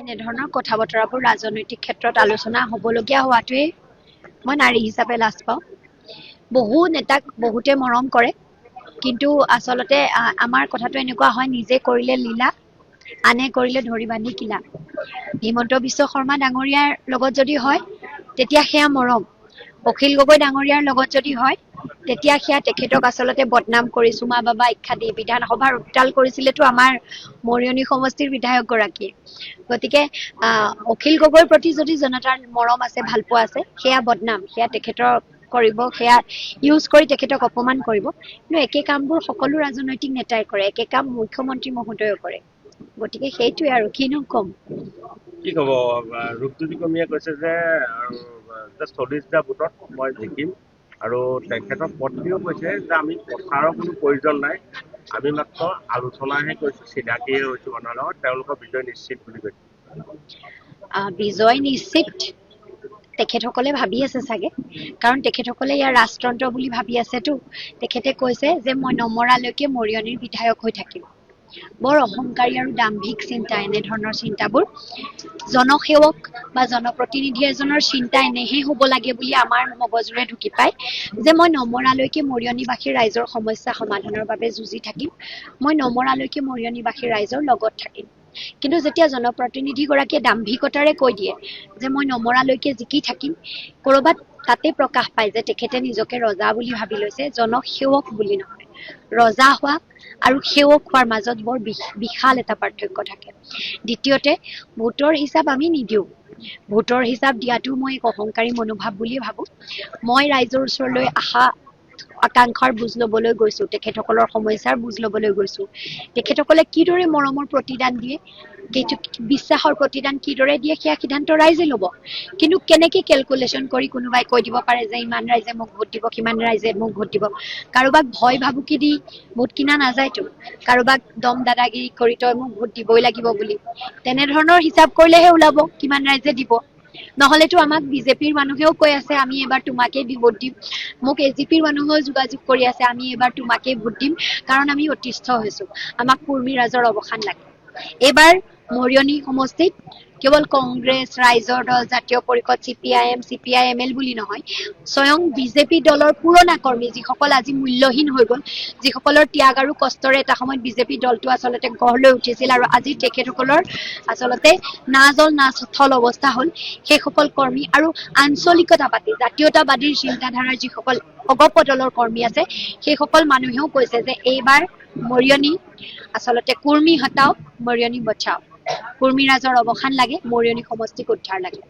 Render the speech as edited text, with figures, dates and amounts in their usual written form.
এনেধৰণৰ কথা বতৰাবোৰ ৰাজনৈতিক ক্ষেত্ৰত আলোচনা হ'বলগীয়া হোৱাটোৱেই মই নাৰী হিচাপে লাজ পাওঁ। বহু নেতাক বহুতে মৰম কৰে, কিন্তু আচলতে আমাৰ কথাটো এনেকুৱা হয়, নিজে কৰিলে লীলা, আনে কৰিলে ধৰি বান্ধি কিলা। হিমন্ত বিশ্ব শৰ্মা ডাঙৰীয়াৰ লগত যদি হয় তেতিয়া সেয়া মৰম, অখিল গগৈ ডাঙৰীয়াৰ লগত যদি হয় তেতিয়া সেয়া তেখেতক আচলতে বদনাম কৰি চুমা বাবা আখ্যা দি বিধানসভাৰ উত্তাল কৰিছিলেতো আমাৰ মৰিয়নি সমষ্টিৰ বিধায়ক গৰাকীয়ে। গতিকে অখিল গগৈৰ প্ৰতি যদি জনতাৰ মৰম আছে, ভালপোৱা আছে, সেয়া বদনাম, সেয়া তেখেতৰ কৰিব, সেয়া ইউজ কৰি তেখেতক অপমান কৰিব। কিন্তু একে কামবোৰ সকলো ৰাজনৈতিক নেতাই কৰে, একে কাম মুখ্যমন্ত্ৰী মহোদয়েও কৰে। গতিকে সেইটোৱে আৰু কিনো কম। কি ক'ব ৰূপজ্যোতি কৰ্মীয়ে কৈছে যে 40টা ভোটত মই জিকিম, আৰু তেখেতৰ পত্নীও কৈছে যে আমি প্ৰচাৰৰ কোনো প্ৰয়োজন নাই, আমি মাত্ৰ আলোচনাহে কৰিছো, চিনাকিহে হৈছো মানুহৰ লগত, তেওঁলোকৰ বিজয় নিশ্চিত বুলি কৈছে। বিজয় নিশ্চিত তেখেতসকলে ভাবি আছে চাগে, কাৰণ তেখেতসকলে ইয়াৰ ৰাজতন্ত্ৰ বুলি ভাবি আছেতো। তেখেতে কৈছে যে মই নমৰালৈকে মৰিয়নিৰ বিধায়ক হৈ থাকিম। বৰ অহংকাৰী আৰু দাম্ভিক চিন্তা এনেধৰণৰ চিন্তাবোৰ। জনসেৱক বা জনপ্ৰতিনিধি এজনৰ চিন্তা এনেহে হ'ব লাগে বুলি আমাৰ মগজুৰে ঢুকি পায়, যে মই নমৰালৈকে মৰিয়নিবাসীৰ ৰাইজৰ সমস্যা সমাধানৰ বাবে যুঁজি থাকিম, মই নমৰালৈকে মৰিয়নিবাসীৰ ৰাইজৰ লগত থাকিম। কিন্তু যেতিয়া জনপ্ৰতিনিধি গৰাকীয়ে দাম্ভিকতাৰে কৈ দিয়ে যে মই নমৰালৈকে জিকি থাকিম, কৰবাত তাতে প্ৰকাশ পায় যে তেখেতে নিজকে ৰজা বুলি ভাবি লৈছে, জনসেৱক বুলি নহয়। ৰজা হোৱা আৰু সেৱক হোৱাৰ মাজত বৰ বিশাল এটা পাৰ্থক্য থাকে। দ্বিতীয়তে, ভোটৰ হিচাপ আমি নিদিওঁ। ভোটৰ হিচাপ দিয়াটো মই এক অহংকাৰী মনোভাৱ বুলি ভাবো। মই ৰাইজৰ ওচৰলৈ আকাংক্ষাৰ বুজ ল'বলৈ গৈছো, তেখেতসকলৰ সমস্যাৰ বুজ ল'বলৈ গৈছো। তেখেতসকলে কিদৰে মৰমৰ প্ৰতিদান দিয়ে, বিশ্বাসৰ প্ৰতিদান কিদৰে দিয়ে, সেয়া সিদ্ধান্ত ৰাইজে ল'ব। কিন্তু কেনেকে কেলকুলেশ্যন কৰি কোনোবাই কৈ দিব পাৰে যে ইমান ৰাইজে মোক ভোট দিব, সিমান ৰাইজে মোক ভোট দিব। কাৰোবাক ভয় ভাবুকি দি ভোট কিনা নাযায়তো, কাৰোবাক দম দাদাগিৰি কৰি তই মোক ভোট দিবই লাগিব বুলি। তেনেধৰণৰ হিচাপ কৰিলেহে ওলাব কিমান ৰাইজে দিব। নহলেতো আমাক বিজেপিৰ মানুহেও কৈ আছে আমি এবাৰ তোমাকেই ভোট দিম, মোক এজিপিৰ মানুহেও যোগাযোগ কৰি আছে আমি এবাৰ তোমাকেই ভোট দিম, কাৰণ আমি অতিষ্ঠ হৈছো, আমাক কুৰ্মী ৰাজৰ অৱসান লাগে। এইবাৰ মৰিয়নি সমষ্টিত কেৱল কংগ্ৰেছ, ৰাইজৰ দল, জাতীয় পৰিষদ, CPIM বুলি নহয়, স্বয়ং বিজেপি দলৰ পুৰণা কৰ্মী যিসকল আজি মূল্যহীন হৈ গ'ল, যিসকলৰ ত্যাগ আৰু কষ্টৰে এটা সময়ত বিজেপি দলটো আচলতে গঢ় লৈ উঠিছিল আৰু আজি তেখেতসকলৰ আচলতে না জল না স্থল অৱস্থা হ'ল, সেইসকল কৰ্মী আৰু আঞ্চলিকতাবাদী জাতীয়তাবাদীৰ চিন্তাধাৰাৰ যিসকল অগপ দলৰ কৰ্মী আছে, সেইসকল মানুহেও কৈছে যে এইবাৰ মৰিয়নি আচলতে কুৰ্মী হটাও, মৰিয়নি বচাও। কুৰ্মী ৰাজৰ অৱসান লাগে, মৰিয়নি সমষ্টিক উদ্ধাৰ লাগে।